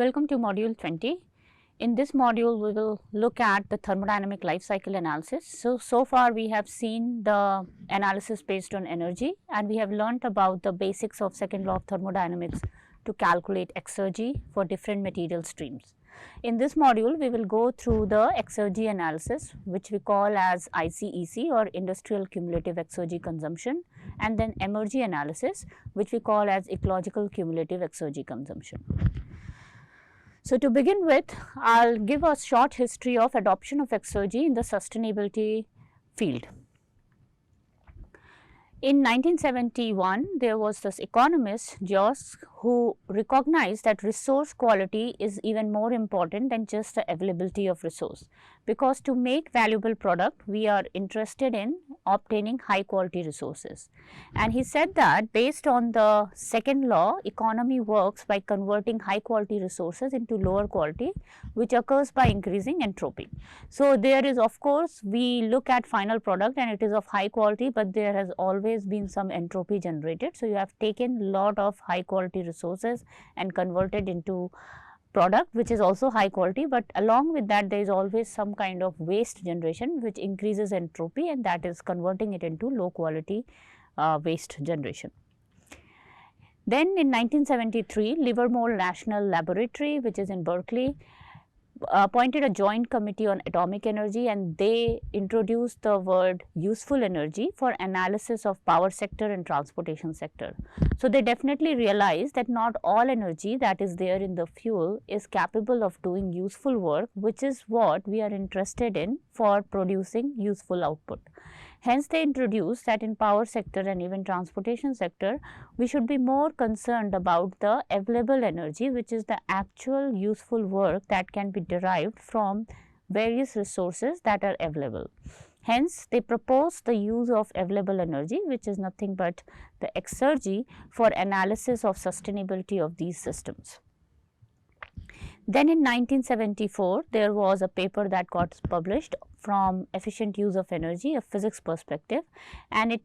Welcome to module 20. In this module, we will look at the thermodynamic life cycle analysis. So far we have seen the analysis based on energy, and we have learnt about the basics of second law of thermodynamics to calculate exergy for different material streams. In this module, we will go through the exergy analysis, which we call as ICEC or industrial cumulative exergy consumption, and then emergy analysis, which we call as ecological cumulative exergy consumption. So, to begin with, I will give a short history of adoption of exergy in the sustainability field. In 1971, there was this economist, Jost, who recognized that resource quality is even more important than just the availability of resource, because to make valuable product, we are interested in obtaining high quality resources. And he said that based on the second law, economy works by converting high quality resources into lower quality, which occurs by increasing entropy. So, there is, of course, we look at final product and it is of high quality, but there has always been some entropy generated. So, you have taken lot of high quality resources and converted into product which is also high quality, but along with that there is always some kind of waste generation which increases entropy, and that is converting it into low quality waste generation. Then in 1973, Livermore National Laboratory, which is in Berkeley, appointed a joint committee on atomic energy, and they introduced the word useful energy for analysis of power sector and transportation sector. So, they definitely realized that not all energy that is there in the fuel is capable of doing useful work, which is what we are interested in for producing useful output. Hence, they introduced that in power sector and even transportation sector, we should be more concerned about the available energy, which is the actual useful work that can be derived from various resources that are available. Hence, they proposed the use of available energy, which is nothing but the exergy, for analysis of sustainability of these systems. Then in 1974, there was a paper that got published from efficient use of energy, a physics perspective, and it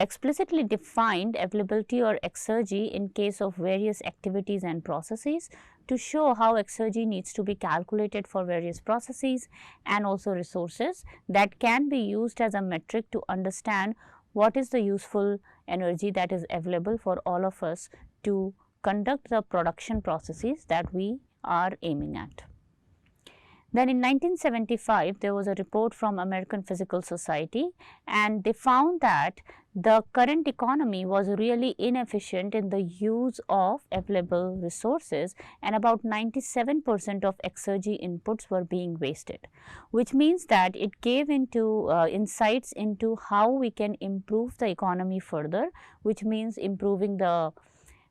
explicitly defined availability or exergy in case of various activities and processes to show how exergy needs to be calculated for various processes and also resources that can be used as a metric to understand what is the useful energy that is available for all of us to conduct the production processes that we are aiming at. Then in 1975, there was a report from American Physical Society, and they found that the current economy was really inefficient in the use of available resources, and about 97% of exergy inputs were being wasted, which means that it gave into insights into how we can improve the economy further, which means improving the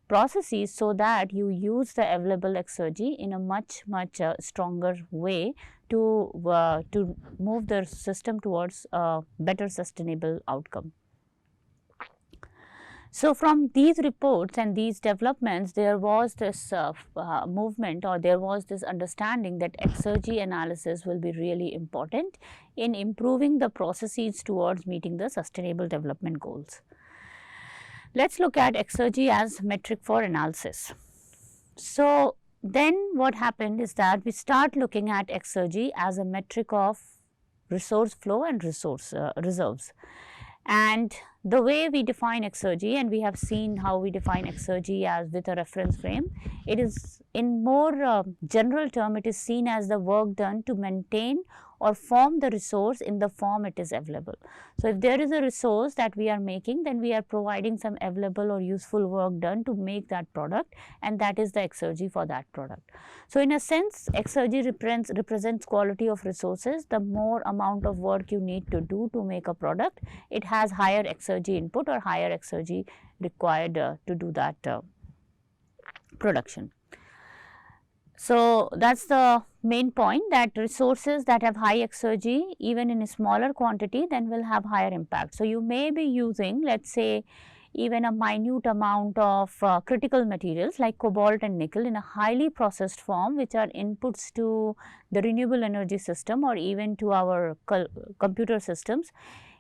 processes so that you use the available exergy in a much stronger way to move the system towards a better sustainable outcome. So, from these reports and these developments, there was this movement, or there was this understanding that exergy analysis will be really important in improving the processes towards meeting the sustainable development goals. Let us look at exergy as metric for analysis. So, then what happened is that we start looking at exergy as a metric of resource flow and resource reserves. And the way we define exergy, and we have seen how we define exergy as with a reference frame, it is in more general term, it is seen as the work done to maintain or form the resource in the form it is available. So, if there is a resource that we are making, then we are providing some available or useful work done to make that product, and that is the exergy for that product. So, in a sense, exergy represents quality of resources. The more amount of work you need to do to make a product, it has higher exergy input or higher exergy required to do that production. So, that is the main point, that resources that have high exergy even in a smaller quantity then will have higher impact. So, you may be using, let us say, even a minute amount of critical materials like cobalt and nickel in a highly processed form, which are inputs to the renewable energy system or even to our computer systems.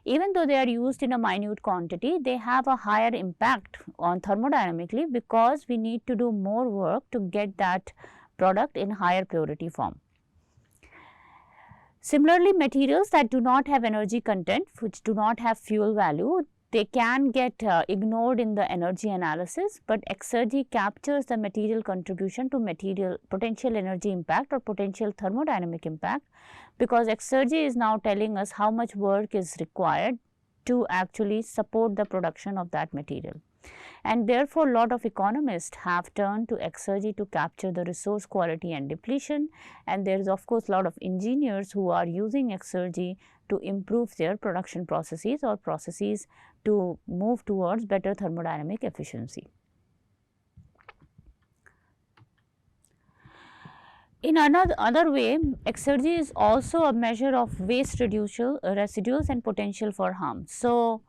Even though they are used in a minute quantity, they have a higher impact on thermodynamically, because we need to do more work to get that product in higher purity form. Similarly, materials that do not have energy content, which do not have fuel value, they can get ignored in the energy analysis, but exergy captures the material contribution to material potential energy impact or potential thermodynamic impact, because exergy is now telling us how much work is required to actually support the production of that material. And therefore, lot of economists have turned to exergy to capture the resource quality and depletion, and there is of course lot of engineers who are using exergy to improve their production processes or processes to move towards better thermodynamic efficiency. In another way, exergy is also a measure of waste residuals and potential for harm. So,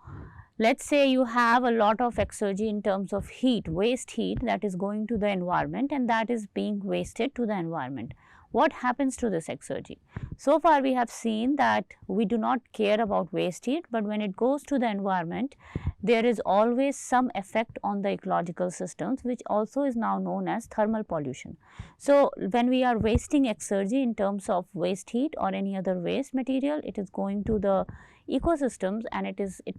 let us say you have a lot of exergy in terms of heat, waste heat that is going to the environment and that is being wasted to the environment. What happens to this exergy? So far we have seen that we do not care about waste heat, but when it goes to the environment, there is always some effect on the ecological systems, which also is now known as thermal pollution. So, when we are wasting exergy in terms of waste heat or any other waste material, it is going to the ecosystems, and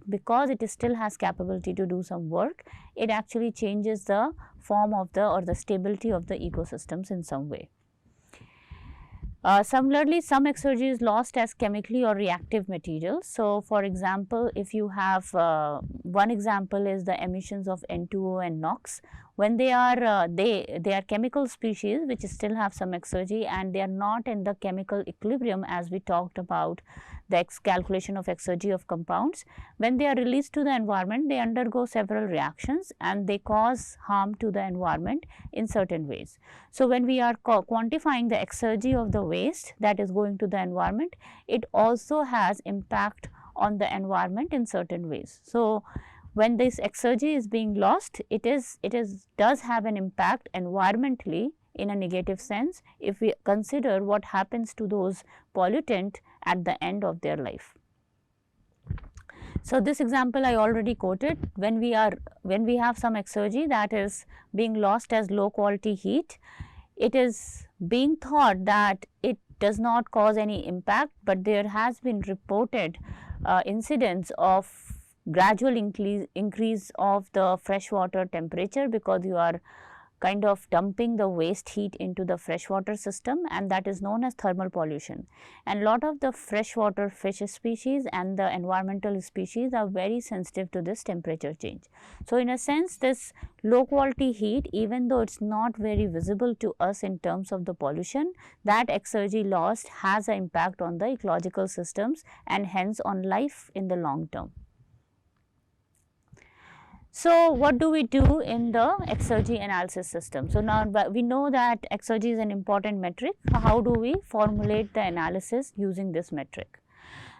because it still has capability to do some work, it actually changes the form of the stability of the ecosystems in some way. Similarly, some exergy is lost as chemically or reactive materials. So, for example, if you have one example is the emissions of N2O and NOx. When they are chemical species which still have some exergy and they are not in the chemical equilibrium, as we talked about the calculation of exergy of compounds. When they are released to the environment, they undergo several reactions and they cause harm to the environment in certain ways. So, when we are quantifying the exergy of the waste that is going to the environment, it also has impact on the environment in certain ways. So, when this exergy is being lost, it does have an impact environmentally in a negative sense if we consider what happens to those pollutant at the end of their life. So, this example I already quoted. When we have some exergy that is being lost as low quality heat, it is being thought that it does not cause any impact, but there has been reported incidents of gradual increase of the freshwater temperature, because you are kind of dumping the waste heat into the freshwater system, and that is known as thermal pollution. And lot of the freshwater fish species and the environmental species are very sensitive to this temperature change. So, in a sense, this low quality heat, even though it is not very visible to us in terms of the pollution, that exergy lost has an impact on the ecological systems and hence on life in the long term. So, what do we do in the exergy analysis system? So, now we know that exergy is an important metric. How do we formulate the analysis using this metric?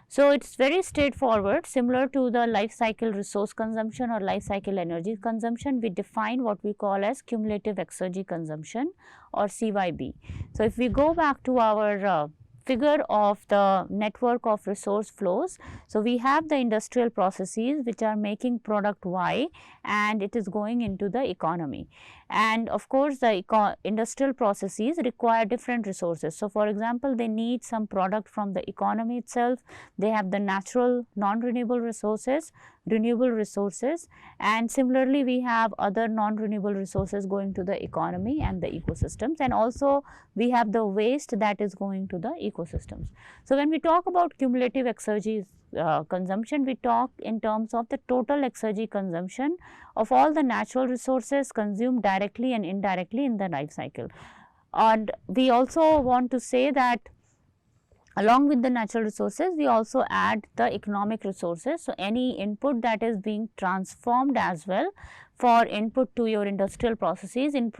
So, it is very straightforward, similar to the life cycle resource consumption or life cycle energy consumption. We define what we call as cumulative exergy consumption or CYB. So, if we go back to our figure of the network of resource flows. So, we have the industrial processes which are making product Y and it is going into the economy. And of course, the industrial processes require different resources. So, for example, they need some product from the economy itself, they have the natural non-renewable resources, renewable resources, and similarly we have other non-renewable resources going to the economy and the ecosystems, and also we have the waste that is going to the ecosystems. So, when we talk about cumulative exergy consumption, we talk in terms of the total exergy consumption of all the natural resources consumed directly and indirectly in the life cycle. And we also want to say that along with the natural resources, we also add the economic resources. So, any input that is being transformed as well for input to your industrial processes in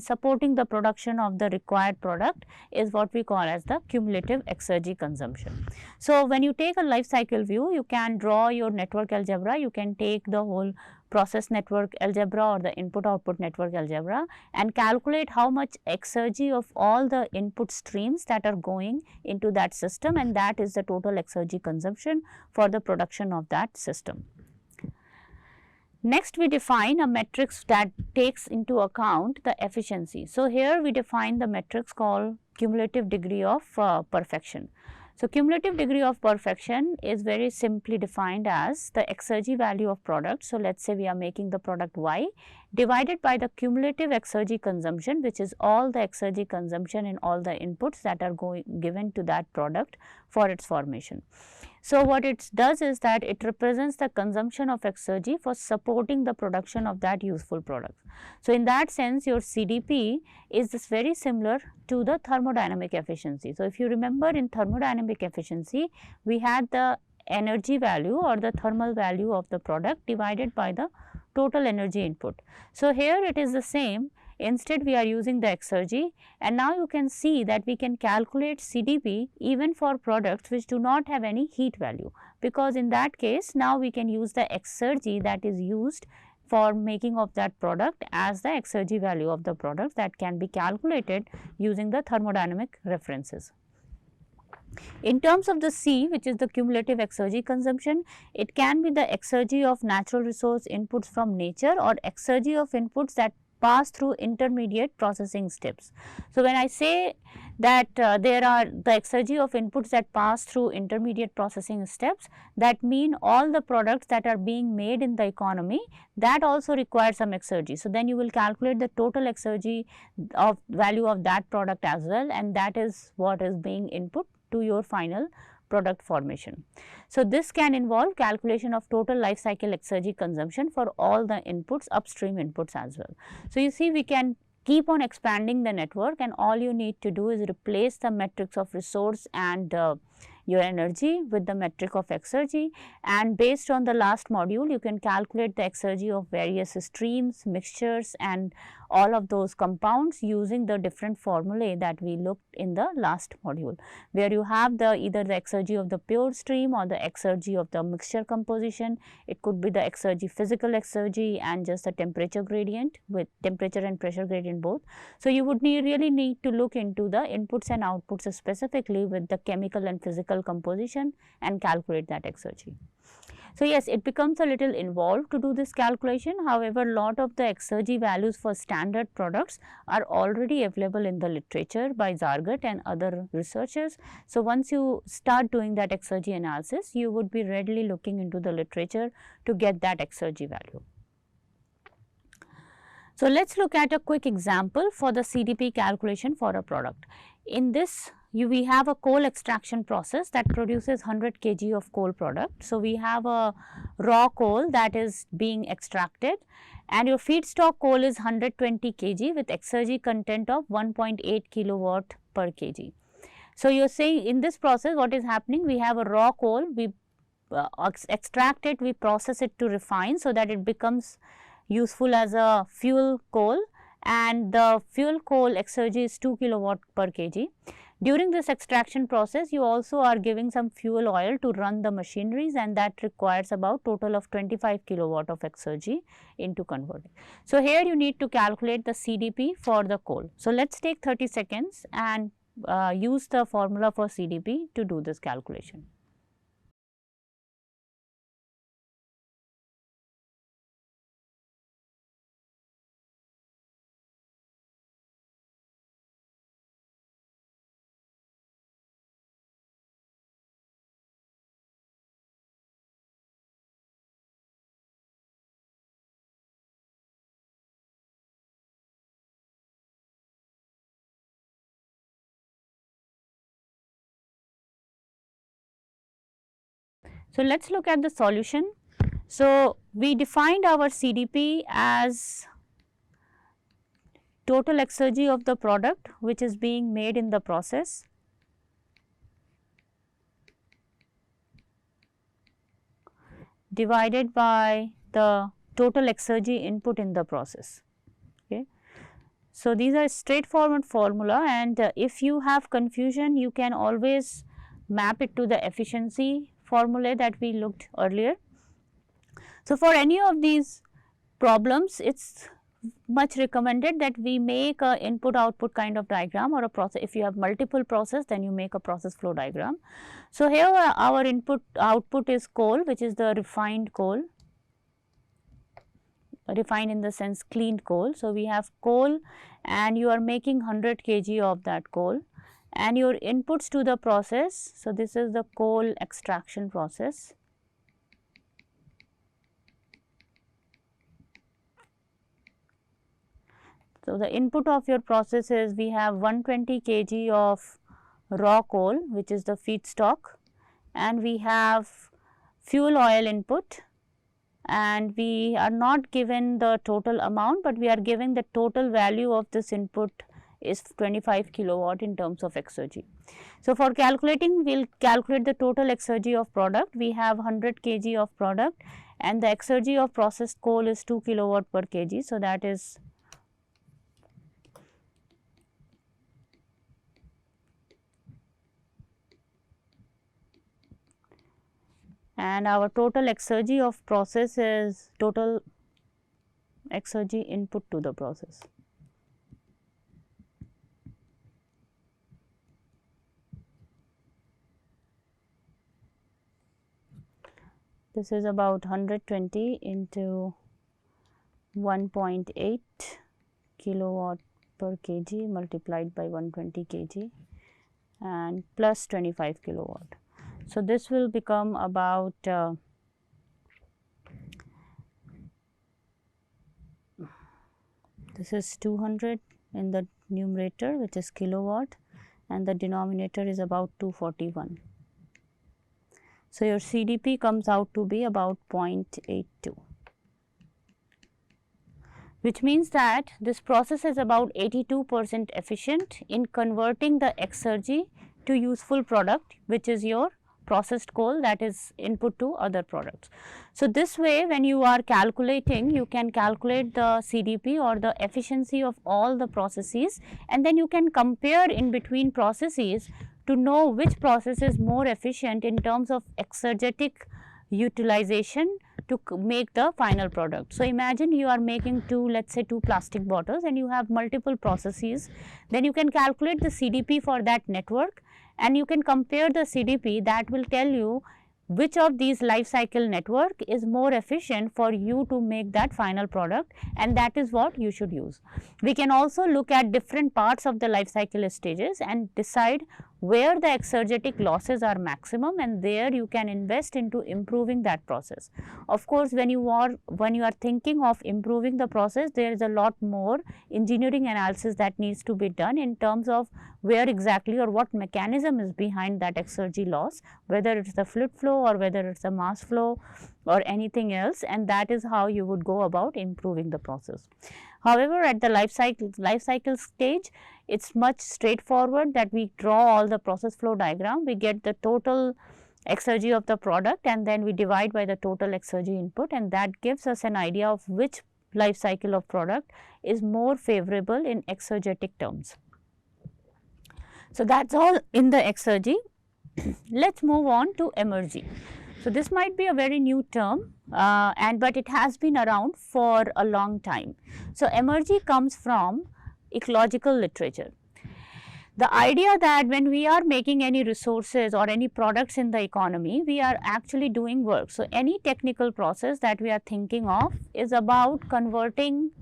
supporting the production of the required product is what we call as the cumulative exergy consumption. So, when you take a life cycle view, you can draw your network algebra, you can take the whole process network algebra or the input output network algebra and calculate how much exergy of all the input streams that are going into that system, and that is the total exergy consumption for the production of that system. Next, we define a matrix that takes into account the efficiency. So, here we define the matrix called cumulative degree of perfection. So, cumulative degree of perfection is very simply defined as the exergy value of product. So, let us say we are making the product Y divided by the cumulative exergy consumption, which is all the exergy consumption in all the inputs that are given to that product for its formation. So, what it does is that it represents the consumption of exergy for supporting the production of that useful product. So, in that sense your CDP is this very similar to the thermodynamic efficiency. So, if you remember in thermodynamic efficiency, we had the energy value or the thermal value of the product divided by the total energy input. So, here it is the same. Instead, we are using the exergy, and now you can see that we can calculate CDP even for products which do not have any heat value, because in that case now we can use the exergy that is used for making of that product as the exergy value of the product that can be calculated using the thermodynamic references. In terms of the C, which is the cumulative exergy consumption, it can be the exergy of natural resource inputs from nature or exergy of inputs that pass through intermediate processing steps. So, when I say that there are the exergy of inputs that pass through intermediate processing steps, that mean all the products that are being made in the economy, that also requires some exergy. So, then you will calculate the total exergy of value of that product as well, and that is what is being input to your final product formation. So, this can involve calculation of total life cycle exergy consumption for all the inputs, upstream inputs as well. So, you see we can keep on expanding the network, and all you need to do is replace the metrics of resource and your energy with the metric of exergy, and based on the last module you can calculate the exergy of various streams, mixtures and all of those compounds using the different formulae that we looked in the last module, where you have the either the exergy of the pure stream or the exergy of the mixture composition. It could be the exergy, physical exergy, and just the temperature gradient with temperature and pressure gradient both. So, you would really need to look into the inputs and outputs specifically with the chemical and physical composition and calculate that exergy. So, yes, it becomes a little involved to do this calculation. However, lot of the exergy values for standard products are already available in the literature by Zargat and other researchers. So, once you start doing that exergy analysis, you would be readily looking into the literature to get that exergy value. So, let us look at a quick example for the CDP calculation for a product. In this, we have a coal extraction process that produces 100 kg of coal product. So, we have a raw coal that is being extracted, and your feedstock coal is 120 kg with exergy content of 1.8 kilowatt per kg. So, you are saying in this process what is happening, we have a raw coal, we extract it, we process it to refine so that it becomes useful as a fuel coal, and the fuel coal exergy is 2 kilowatt per kg. During this extraction process, you also are giving some fuel oil to run the machineries, and that requires about total of 25 kilowatt of exergy into converting. So, here you need to calculate the CDP for the coal. So, let us take 30 seconds and use the formula for CDP to do this calculation. So, let us look at the solution. So, we defined our CDP as total exergy of the product which is being made in the process divided by the total exergy input in the process. Okay. So, these are straightforward formula, and if you have confusion you can always map it to the efficiency formula that we looked earlier. So, for any of these problems, it is much recommended that we make a input output kind of diagram or a process. If you have multiple process, then you make a process flow diagram. So, here our input output is coal, which is the refined coal, refined in the sense cleaned coal. So, we have coal and you are making 100 kg of that coal and your inputs to the process. So, this is the coal extraction process. So, the input of your process is we have 120 kg of raw coal, which is the feedstock, and we have fuel oil input, and we are not given the total amount, but we are given the total value of this input is 25 kilowatt in terms of exergy. So, for calculating, we will calculate the total exergy of product. We have 100 kg of product and the exergy of processed coal is 2 kilowatt per kg. So, that is and our total exergy of process is total exergy input to the process. This is about 120 into 1.8 kilowatt per kg multiplied by 120 kg and plus 25 kilowatt. So, this will become about this is 200 in the numerator, which is kilowatt, and the denominator is about 241. So, your CDP comes out to be about 0.82, which means that this process is about 82% efficient in converting the exergy to useful product, which is your processed coal, that is input to other products. So, this way when you are calculating, you can calculate the CDP or the efficiency of all the processes, and then you can compare in between processes to know which process is more efficient in terms of exergetic utilization to make the final product. So, imagine you are making let us say 2 plastic bottles and you have multiple processes, then you can calculate the CDP for that network and you can compare the CDP that will tell you which of these life cycle network is more efficient for you to make that final product, and that is what you should use. We can also look at different parts of the life cycle stages and decide where the exergetic losses are maximum, and there you can invest into improving that process. Of course, when you are thinking of improving the process, there is a lot more engineering analysis that needs to be done in terms of where exactly or what mechanism is behind that exergy loss, whether it is the fluid flow or whether it is a mass flow or anything else, and that is how you would go about improving the process. However, at the life cycle stage, it is much straightforward that we draw all the process flow diagram, we get the total exergy of the product and then we divide by the total exergy input, and that gives us an idea of which life cycle of product is more favorable in exergetic terms. So, that is all in the exergy. Let us move on to emergy. So, this might be a very new term but it has been around for a long time. So, emergy comes from ecological literature. The idea that when we are making any resources or any products in the economy, we are actually doing work. So, any technical process that we are thinking of is about converting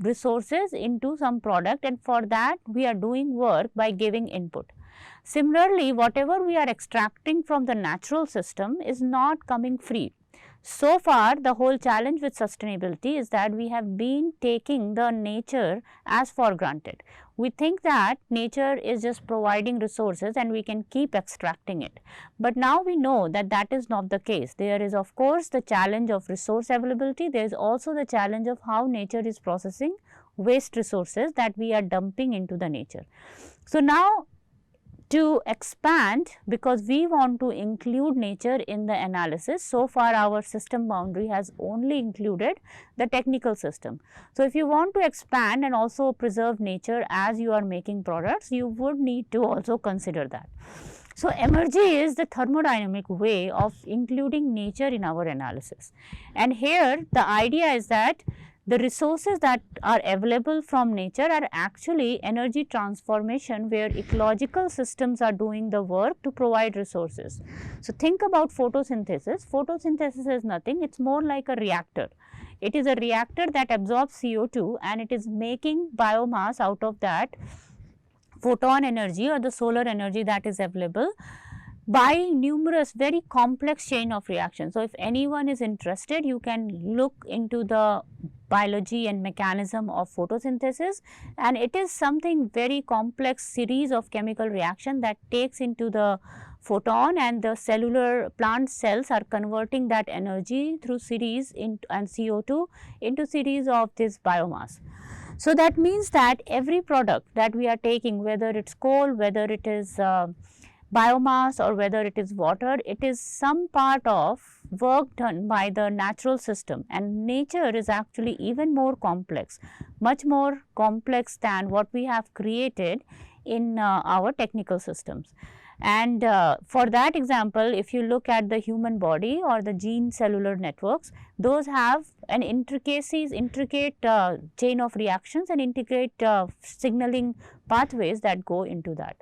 resources into some product, and for that we are doing work by giving input. Similarly, whatever we are extracting from the natural system is not coming free. So far, the whole challenge with sustainability is that we have been taking the nature as for granted. We think that nature is just providing resources and we can keep extracting it. But now we know that that is not the case. There is of course the challenge of resource availability. There is also the challenge of how nature is processing waste resources that we are dumping into the nature. So, now to expand, because we want to include nature in the analysis, so far our system boundary has only included the technical system. So, if you want to expand and also preserve nature as you are making products, you would need to also consider that. So, emergy is the thermodynamic way of including nature in our analysis, and here the idea is that the resources that are available from nature are actually energy transformation, where ecological systems are doing the work to provide resources. So, think about photosynthesis. Photosynthesis is nothing, it is more like a reactor. It is a reactor that absorbs CO2 and it is making biomass out of that photon energy or the solar energy that is available by numerous very complex chain of reactions. So, if anyone is interested, you can look into the biology and mechanism of photosynthesis, and it is something very complex series of chemical reaction that takes into the photon, and the cellular plant cells are converting that energy through series into and CO2 into series of this biomass. So, that means that every product that we are taking, whether it is coal, whether it is biomass or whether it is water, it is some part of work done by the natural system, and nature is actually even more complex, much more complex than what we have created in our technical systems. And for that example, if you look at the human body or the gene cellular networks, those have an intricate chain of reactions and intricate signaling pathways that go into that.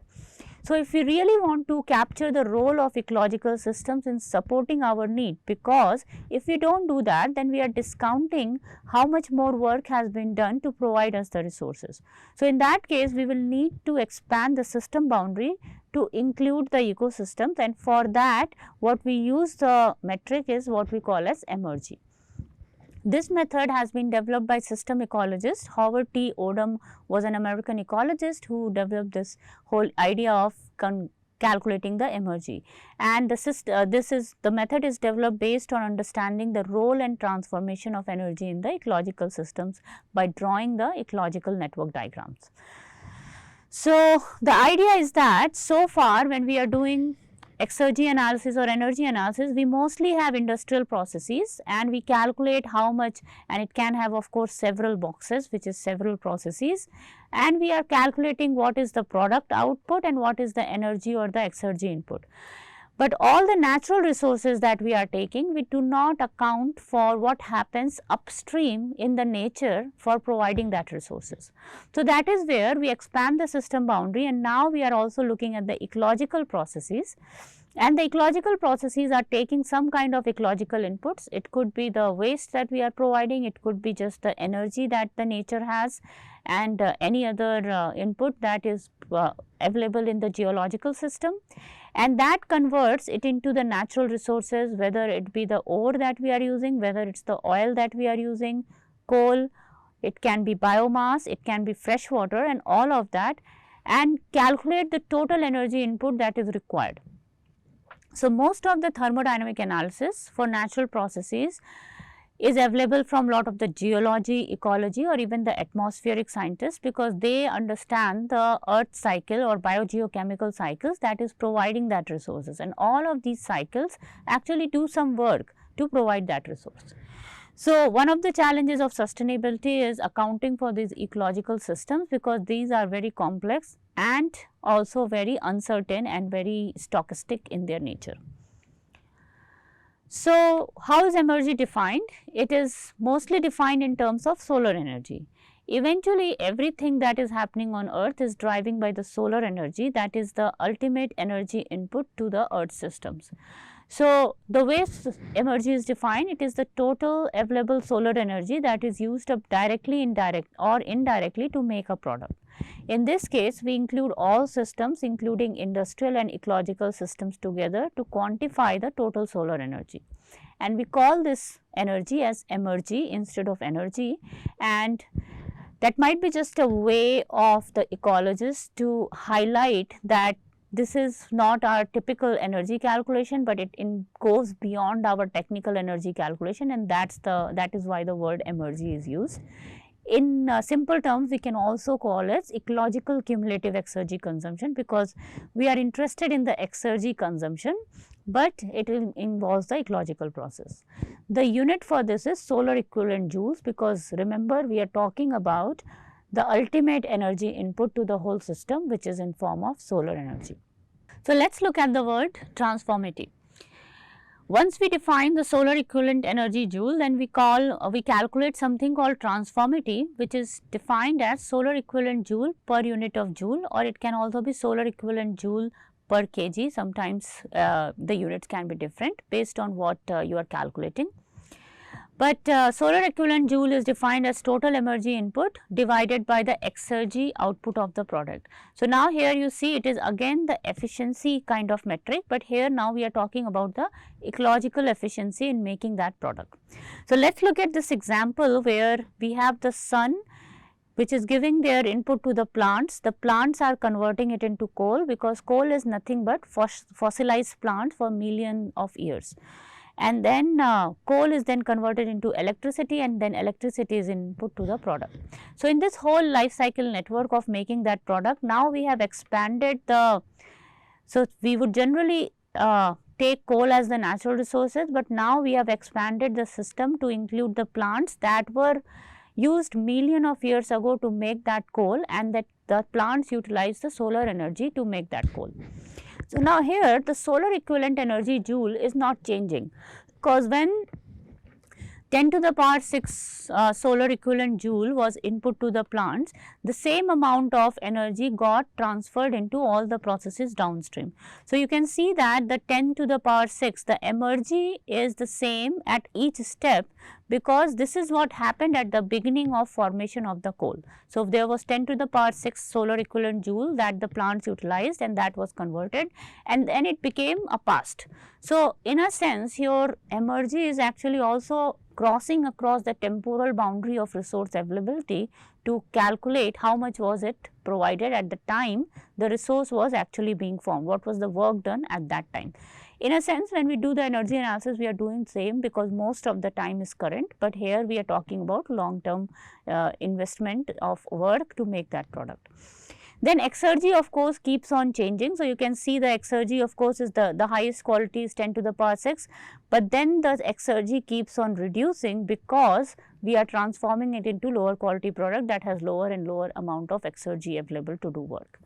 So, if we really want to capture the role of ecological systems in supporting our need, because if we do not do that, then we are discounting how much more work has been done to provide us the resources. So, in that case, we will need to expand the system boundary to include the ecosystems, and for that what we use the metric is what we call as emergy. This method has been developed by system ecologist Howard T. Odum was an American ecologist who developed this whole idea of calculating the emergy, and the method is developed based on understanding the role and transformation of energy in the ecological systems by drawing the ecological network diagrams. So, the idea is that so far when we are doing exergy analysis or energy analysis, we mostly have industrial processes and we calculate how much, and it can have of course several boxes, which is several processes, and we are calculating what is the product output and what is the energy or the exergy input. But all the natural resources that we are taking, we do not account for what happens upstream in the nature for providing that resources. So, that is where we expand the system boundary, and now we are also looking at the ecological processes, and the ecological processes are taking some kind of ecological inputs. It could be the waste that we are providing, it could be just the energy that the nature has, and any other input that is available in the geological system, and that converts it into the natural resources, whether it be the ore that we are using, whether it is the oil that we are using, coal, it can be biomass, it can be fresh water, and all of that, and calculate the total energy input that is required. So, most of the thermodynamic analysis for natural processes is available from lot of the geology, ecology, or even the atmospheric scientists, because they understand the earth cycle or biogeochemical cycles that is providing that resources, and all of these cycles actually do some work to provide that resource. So, one of the challenges of sustainability is accounting for these ecological systems, because these are very complex and also very uncertain and very stochastic in their nature. So, how is emergy defined? It is mostly defined in terms of solar energy. Eventually, everything that is happening on earth is driving by the solar energy, that is the ultimate energy input to the earth systems. So, the way emergy is defined, it is the total available solar energy that is used up directly, indirectly to make a product. In this case, we include all systems including industrial and ecological systems together to quantify the total solar energy, and we call this energy as emergy instead of energy, and that might be just a way of the ecologists to highlight that this is not our typical energy calculation, but it goes beyond our technical energy calculation, and that is why the word emergy is used. In simple terms, we can also call it ecological cumulative exergy consumption, because we are interested in the exergy consumption, but it involves the ecological process. The unit for this is solar equivalent joules, because remember we are talking about the ultimate energy input to the whole system, which is in form of solar energy. So, let us look at the word transformative. Once we define the solar equivalent energy joule, then we calculate something called transformative, which is defined as solar equivalent joule per unit of joule, or it can also be solar equivalent joule per kg. Sometimes the units can be different based on what you are calculating. But solar equivalent joule is defined as total energy input divided by the exergy output of the product. So, now here you see it is again the efficiency kind of metric, but here now we are talking about the ecological efficiency in making that product. So, let us look at this example where we have the sun which is giving their input to the plants are converting it into coal, because coal is nothing but fossilized plants for millions of years. And then coal is then converted into electricity, and then electricity is input to the product. So, in this whole life cycle network of making that product, now we have expanded the, so we would generally take coal as the natural resources, but now we have expanded the system to include the plants that were used million of years ago to make that coal, and that the plants utilize the solar energy to make that coal. So, now here the solar equivalent energy joule is not changing, because when 10 to the power 6 solar equivalent joule was input to the plants, the same amount of energy got transferred into all the processes downstream. So, you can see that the 10 to the power 6, the energy is the same at each step, because this is what happened at the beginning of formation of the coal. So, there was 10 to the power 6 solar equivalent joule that the plants utilized, and that was converted, and then it became a past. So, in a sense your energy is actually also crossing across the temporal boundary of resource availability to calculate how much was it provided at the time the resource was actually being formed, what was the work done at that time. In a sense, when we do the energy analysis, we are doing same, because most of the time is current, but here we are talking about long term investment of work to make that product. Then exergy of course keeps on changing. So, you can see the exergy of course is the highest quality is 10 to the power 6, but then the exergy keeps on reducing, because we are transforming it into lower quality product that has lower and lower amount of exergy available to do work.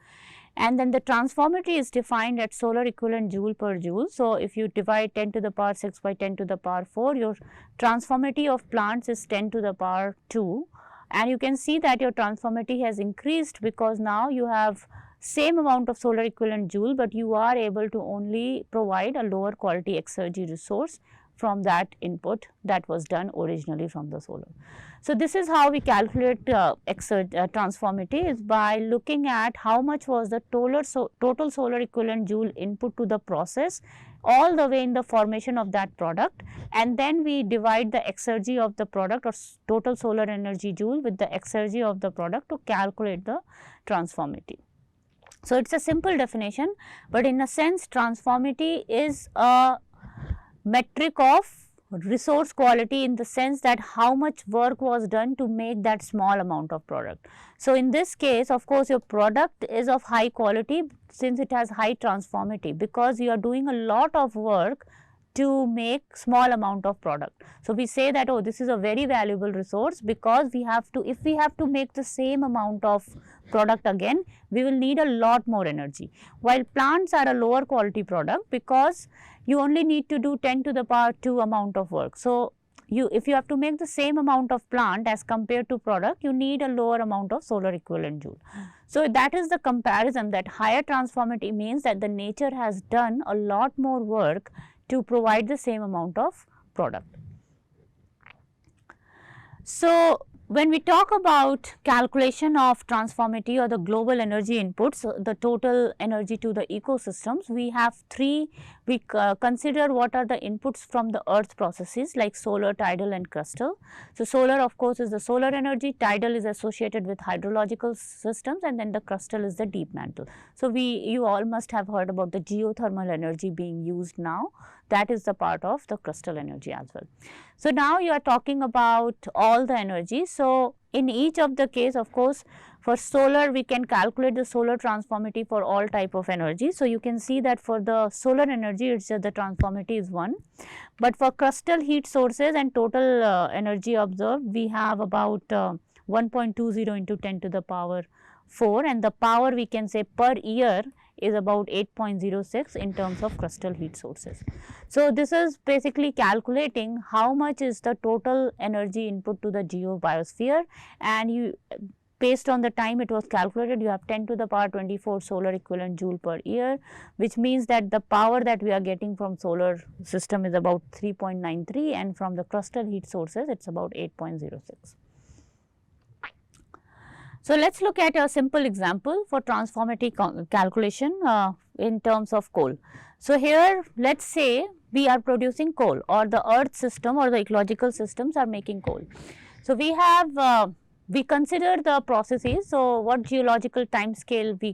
And then the transformity is defined at solar equivalent joule per joule. So, if you divide 10 to the power 6 by 10 to the power 4, your transformity of plants is 10 to the power 2, and you can see that your transformity has increased, because now you have same amount of solar equivalent joule, but you are able to only provide a lower quality exergy resource from that input that was done originally from the solar. So, this is how we calculate transformity, is by looking at how much was the total solar equivalent joule input to the process all the way in the formation of that product, and then we divide the exergy of the product or total solar energy joule with the exergy of the product to calculate the transformity. So, it is a simple definition, but in a sense transformity is a metric of resource quality, in the sense that how much work was done to make that small amount of product. So, in this case of course, your product is of high quality since it has high transformity, because you are doing a lot of work to make small amount of product. So, we say that oh, this is a very valuable resource, because we have to, if we have to make the same amount of product again, we will need a lot more energy, while plants are a lower quality product, because you only need to do 10 to the power 2 amount of work. So, if you have to make the same amount of plant as compared to product, you need a lower amount of solar equivalent joule. So, that is the comparison, that higher transformity means that the nature has done a lot more work to provide the same amount of product. So, when we talk about calculation of transformity or the global energy inputs, the total energy to the ecosystems, we have three. We consider what are the inputs from the earth processes like solar, tidal and crustal. So, solar of course is the solar energy, tidal is associated with hydrological systems, and then the crustal is the deep mantle. So, you all must have heard about the geothermal energy being used now, that is the part of the crustal energy as well. So, now you are talking about all the energy. So, in each of the case of course, for solar we can calculate the solar transformity for all type of energy. So, you can see that for the solar energy it is the transformity is 1, but for crustal heat sources and total energy observed, we have about 1.20 into 10 to the power 4, and the power we can say per year is about 8.06 in terms of crustal heat sources. So, this is basically calculating how much is the total energy input to the geobiosphere, and based on the time it was calculated, you have 10 to the power 24 solar equivalent joule per year, which means that the power that we are getting from solar system is about 3.93, and from the crustal heat sources it is about 8.06. So, let us look at a simple example for transformative calculation in terms of coal. So, here let us say we are producing coal, or the earth system or the ecological systems are making coal. So, we have we consider the processes. So, what geological time scale we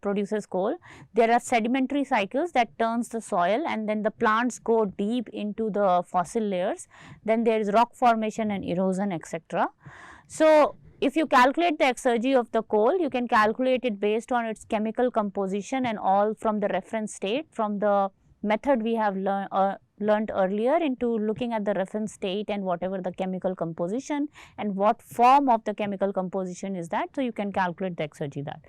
produces coal? There are sedimentary cycles that turns the soil, and then the plants go deep into the fossil layers. Then there is rock formation and erosion, etc. So, if you calculate the exergy of the coal, you can calculate it based on its chemical composition and all from the reference state, from the method we have learned earlier, into looking at the reference state and whatever the chemical composition and what form of the chemical composition is that. So, you can calculate the exergy that.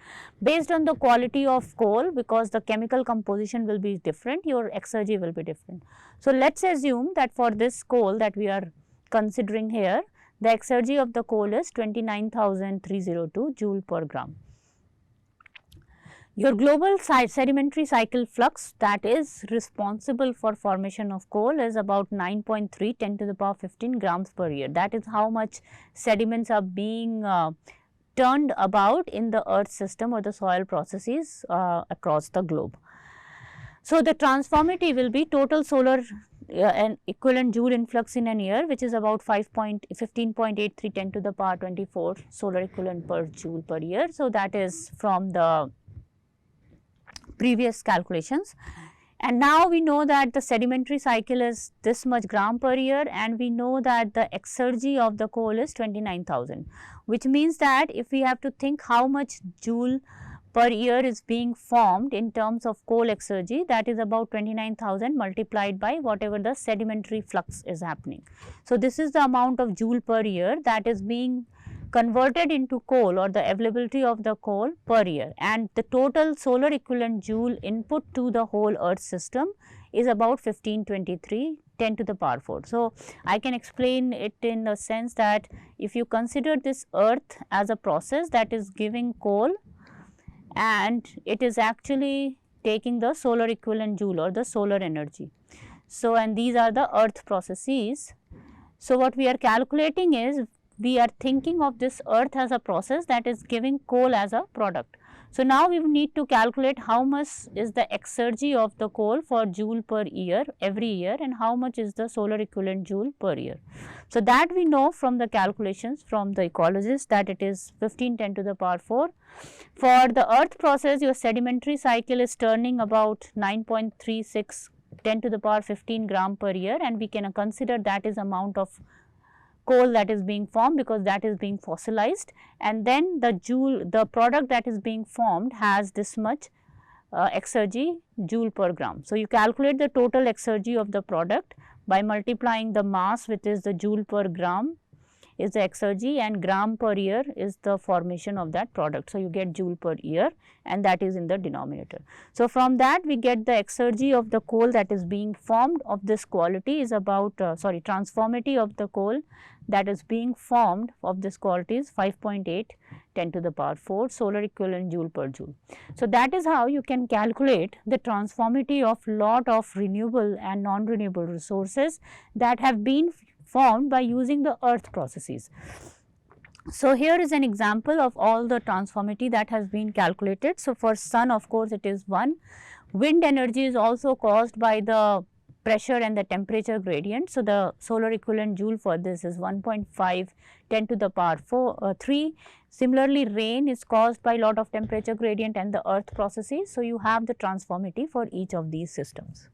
Based on the quality of coal, because the chemical composition will be different, your exergy will be different. So, let us assume that for this coal that we are considering here, the exergy of the coal is 29,302 joule per gram. Your global sedimentary cycle flux that is responsible for formation of coal is about 9.3 10 to the power 15 grams per year. That is how much sediments are being turned about in the earth system or the soil processes across the globe. So, the transformative will be total solar and equivalent joule influx in an year, which is about 15.83 10 to the power 24 solar equivalent per joule per year. So, that is from the previous calculations. And now we know that the sedimentary cycle is this much gram per year, and we know that the exergy of the coal is 29,000, which means that if we have to think how much joule per year is being formed in terms of coal exergy, that is about 29,000 multiplied by whatever the sedimentary flux is happening. So, this is the amount of joule per year that is being converted into coal, or the availability of the coal per year, and the total solar equivalent joule input to the whole earth system is about 1523 10 to the power 4. So, I can explain it in the sense that if you consider this earth as a process that is giving coal, and it is actually taking the solar equivalent joule or the solar energy. So, and these are the earth processes. So, what we are calculating is we are thinking of this earth as a process that is giving coal as a product. So, now we need to calculate how much is the exergy of the coal for joule per year every year, and how much is the solar equivalent joule per year. So, that we know from the calculations from the ecologists that it is 15 10 to the power 4. For the earth process, your sedimentary cycle is turning about 9.36 10 to the power 15 gram per year, and we can consider that is amount of coal that is being formed, because that is being fossilized, and then the product that is being formed has this much exergy joule per gram. So, you calculate the total exergy of the product by multiplying the mass, which is the joule per gram is the exergy, and gram per year is the formation of that product. So, you get joule per year, and that is in the denominator. So, from that we get the exergy of the coal that is being formed of this quality is about transformative of the coal that is being formed of this quality is 5.8 10 to the power 4 solar equivalent joule per joule. So, that is how you can calculate the transformative of lot of renewable and non-renewable resources that have been formed by using the earth processes. So, here is an example of all the transformative that has been calculated. So, for sun, of course, it is 1. Wind energy is also caused by the pressure and the temperature gradient. So, the solar equivalent joule for this is 1.5 10 to the power 3. Similarly, rain is caused by lot of temperature gradient and the earth processes. So, you have the transformative for each of these systems.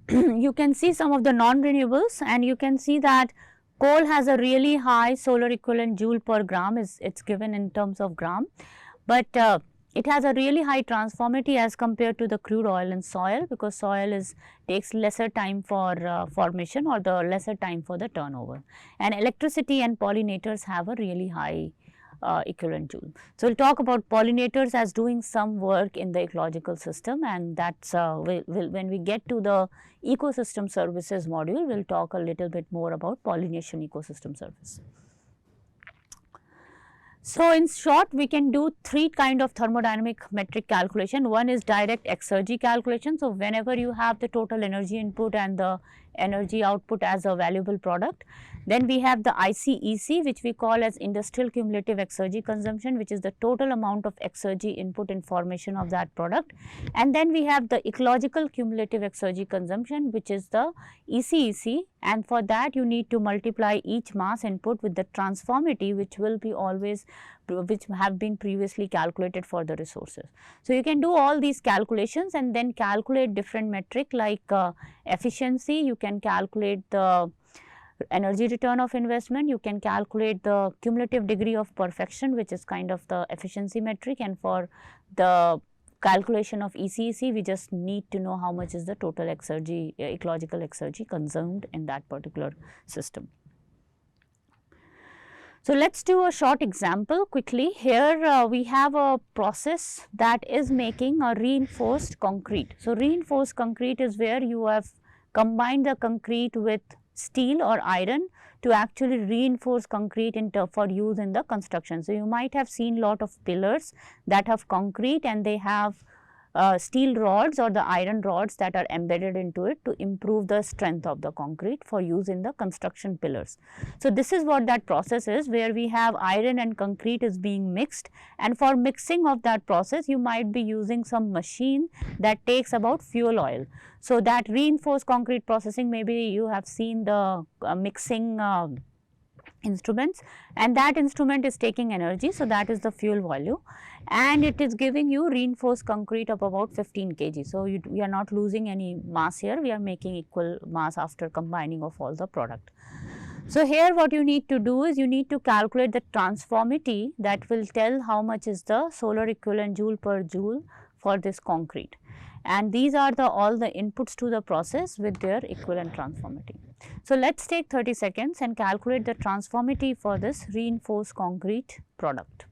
You can see some of the non-renewables, and you can see that coal has a really high solar equivalent joule per gram, it's given in terms of gram, but it has a really high transformative as compared to the crude oil and soil, because soil takes lesser time for formation, or the lesser time for the turnover, and electricity and pollinators have a really high equivalent joule. So, we will talk about pollinators as doing some work in the ecological system, and that is when we get to the ecosystem services module, we will talk a little bit more about pollination ecosystem service. So, in short, we can do three kind of thermodynamic metric calculation. One is direct exergy calculation. So, whenever you have the total energy input and the energy output as a valuable product. Then we have the ICEC, which we call as industrial cumulative exergy consumption, which is the total amount of exergy input in formation of that product. And then we have the ecological cumulative exergy consumption, which is the ECEC, and for that you need to multiply each mass input with the transformity, which will be always, which have been previously calculated for the resources. So, you can do all these calculations and then calculate different metric like efficiency. You can calculate the energy return of investment, you can calculate the cumulative degree of perfection, which is kind of the efficiency metric, and for the calculation of ECEC, we just need to know how much is the total exergy, ecological exergy consumed in that particular system. So, let us do a short example quickly. Here we have a process that is making a reinforced concrete. So, reinforced concrete is where you have combined the concrete with steel or iron to actually reinforce concrete for use in the construction. So, you might have seen lot of pillars that have concrete and they have steel rods or the iron rods that are embedded into it to improve the strength of the concrete for use in the construction pillars. So, this is what that process is, where we have iron and concrete is being mixed, and for mixing of that process you might be using some machine that takes about fuel oil. So, that reinforced concrete processing, maybe you have seen the mixing instruments, and that instrument is taking energy. So, that is the fuel value, and it is giving you reinforced concrete of about 15 kg. So, we are not losing any mass here, we are making equal mass after combining of all the product. So, here what you need to do is you need to calculate the transformity that will tell how much is the solar equivalent joule per joule for this concrete, and these are all the inputs to the process with their equivalent transformity. So, let us take 30 seconds and calculate the transformity for this reinforced concrete product.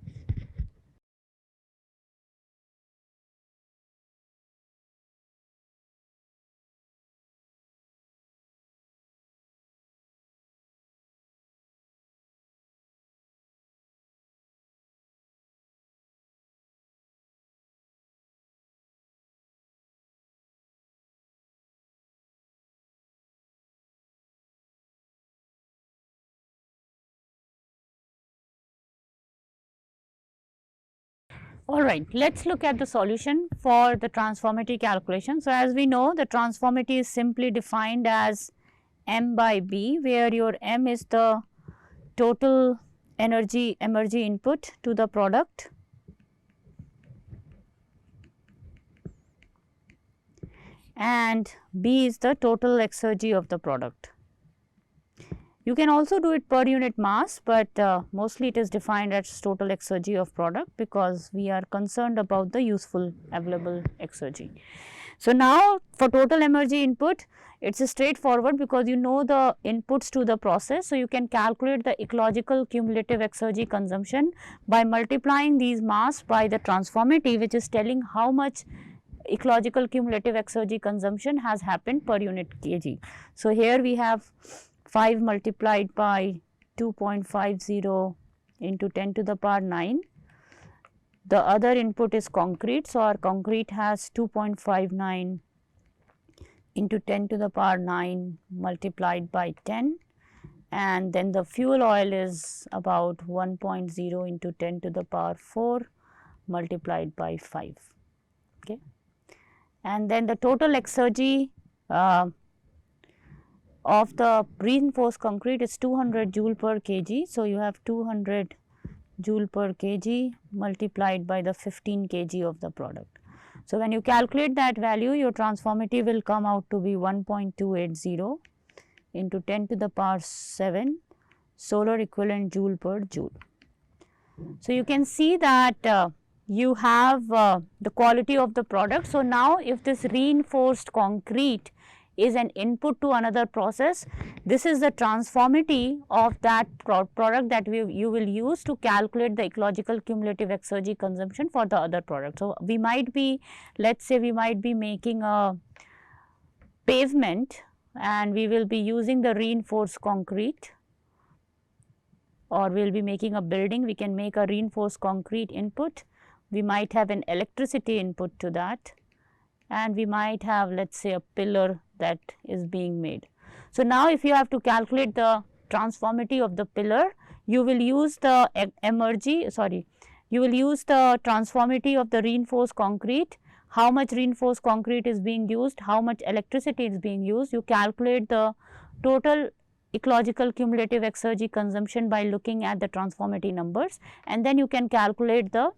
All right, let us look at the solution for the transformity calculation. So, as we know, the transformity is simply defined as m by b, where your m is the total energy input to the product, and b is the total exergy of the product. You can also do it per unit mass, but mostly it is defined as total exergy of product, because we are concerned about the useful available exergy. So, now for total energy input, it is straightforward because you know the inputs to the process. So, you can calculate the ecological cumulative exergy consumption by multiplying these mass by the transformity, which is telling how much ecological cumulative exergy consumption has happened per unit kg. So, here we have 5 multiplied by 2.50 into 10 to the power 9. The other input is concrete. So, our concrete has 2.59 into 10 to the power 9 multiplied by 10, and then the fuel oil is about 1.0 into 10 to the power 4 multiplied by 5. Okay. And then the total exergy of the reinforced concrete is 200 joule per kg. So, you have 200 joule per kg multiplied by the 15 kg of the product. So, when you calculate that value, your transformity will come out to be 1.280 into 10 to the power 7 solar equivalent joule per joule. So, you can see that you have the quality of the product. So, now if this reinforced concrete is an input to another process, this is the transformity of that product that you will use to calculate the ecological cumulative exergy consumption for the other product. So, we might be, let us say we might be making a pavement and we will be using the reinforced concrete or we will be making a building, we can make a reinforced concrete input, we might have an electricity input to that, and we might have, let us say, a pillar that is being made. So, now if you have to calculate the transformity of the pillar, you will use the you will use the transformity of the reinforced concrete, how much reinforced concrete is being used, how much electricity is being used. You calculate the total ecological cumulative exergy consumption by looking at the transformity numbers, and then you can calculate the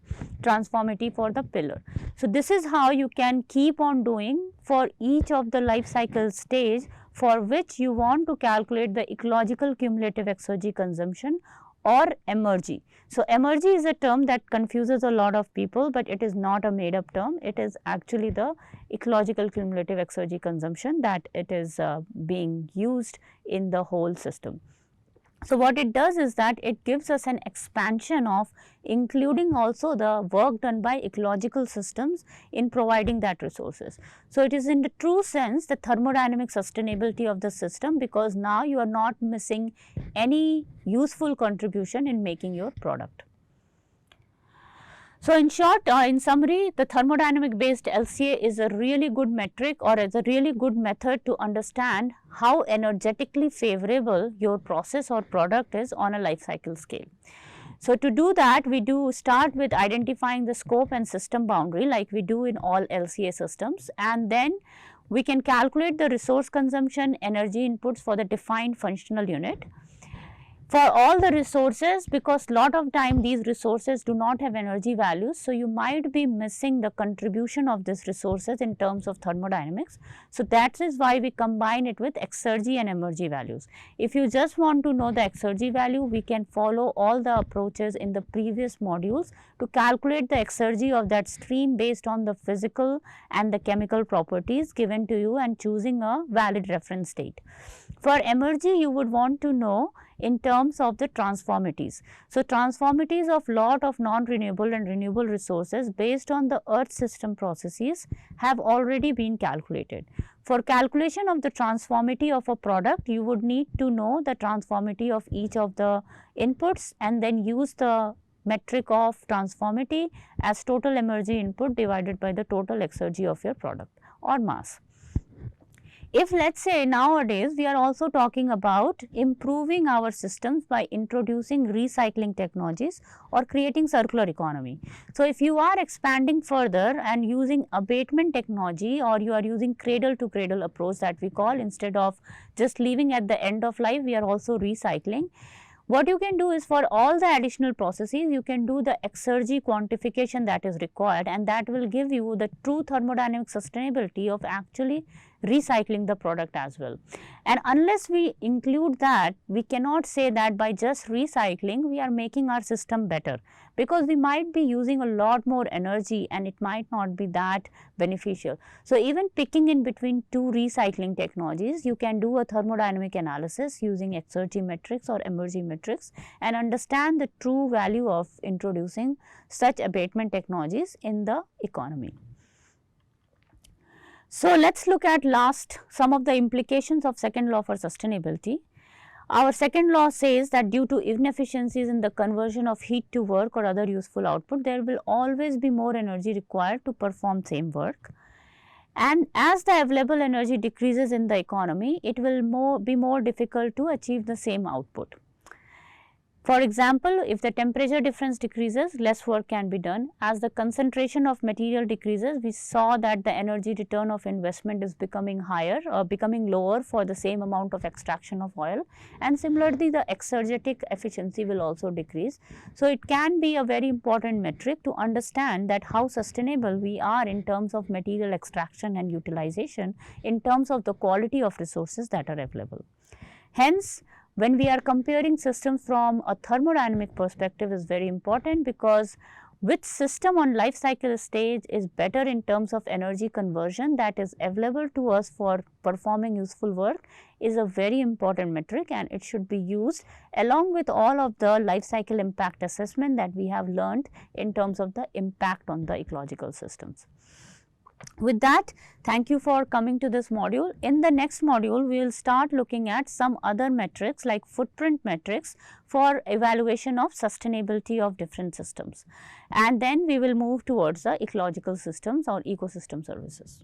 transformity for the pillar. So, this is how you can keep on doing for each of the life cycle stage for which you want to calculate the ecological cumulative exergy consumption, or MRG. So, MRG is a term that confuses a lot of people, but it is not a made up term. It is actually the ecological cumulative exergy consumption that it is being used in the whole system. So, what it does is that it gives us an expansion of including also the work done by ecological systems in providing that resources. So, it is in the true sense the thermodynamic sustainability of the system, because now you are not missing any useful contribution in making your product. So, in short, in summary, the thermodynamic based LCA is a really good metric, or is a really good method to understand how energetically favorable your process or product is on a life cycle scale. So, to do that, we do start with identifying the scope and system boundary like we do in all LCA systems, and then we can calculate the resource consumption energy inputs for the defined functional unit. For all the resources, because lot of time these resources do not have energy values, so you might be missing the contribution of these resources in terms of thermodynamics. So, that is why we combine it with exergy and MRG values. If you just want to know the exergy value, we can follow all the approaches in the previous modules to calculate the exergy of that stream based on the physical and the chemical properties given to you and choosing a valid reference state. For MRG, you would want to know in terms of the transformities. So, transformities of lot of non-renewable and renewable resources based on the earth system processes have already been calculated. For calculation of the transformity of a product, you would need to know the transformity of each of the inputs and then use the metric of transformity as total MRG input divided by the total exergy of your product or mass. If let us say nowadays we are also talking about improving our systems by introducing recycling technologies or creating circular economy. So, if you are expanding further and using abatement technology, or you are using cradle to cradle approach that we call, instead of just leaving at the end of life, we are also recycling. What you can do is, for all the additional processes, you can do the exergy quantification that is required, and that will give you the true thermodynamic sustainability of actually recycling the product as well. And unless we include that, we cannot say that by just recycling we are making our system better, because we might be using a lot more energy and it might not be that beneficial. So, even picking in between two recycling technologies, you can do a thermodynamic analysis using exergy metrics or MRG metrics and understand the true value of introducing such abatement technologies in the economy. So, let us look at last some of the implications of second law for sustainability. Our second law says that due to inefficiencies in the conversion of heat to work or other useful output, there will always be more energy required to perform same work. And as the available energy decreases in the economy, it will be more difficult to achieve the same output. For example, if the temperature difference decreases, less work can be done. As the concentration of material decreases, we saw that the energy return of investment is becoming higher or becoming lower for the same amount of extraction of oil, and similarly the exergetic efficiency will also decrease. So, it can be a very important metric to understand that how sustainable we are in terms of material extraction and utilization, in terms of the quality of resources that are available. Hence, when we are comparing systems from a thermodynamic perspective is very important, because which system on life cycle stage is better in terms of energy conversion that is available to us for performing useful work is a very important metric, and it should be used along with all of the life cycle impact assessment that we have learned in terms of the impact on the ecological systems. With that, thank you for coming to this module. In the next module, we will start looking at some other metrics like footprint metrics for evaluation of sustainability of different systems. And then we will move towards the ecological systems or ecosystem services.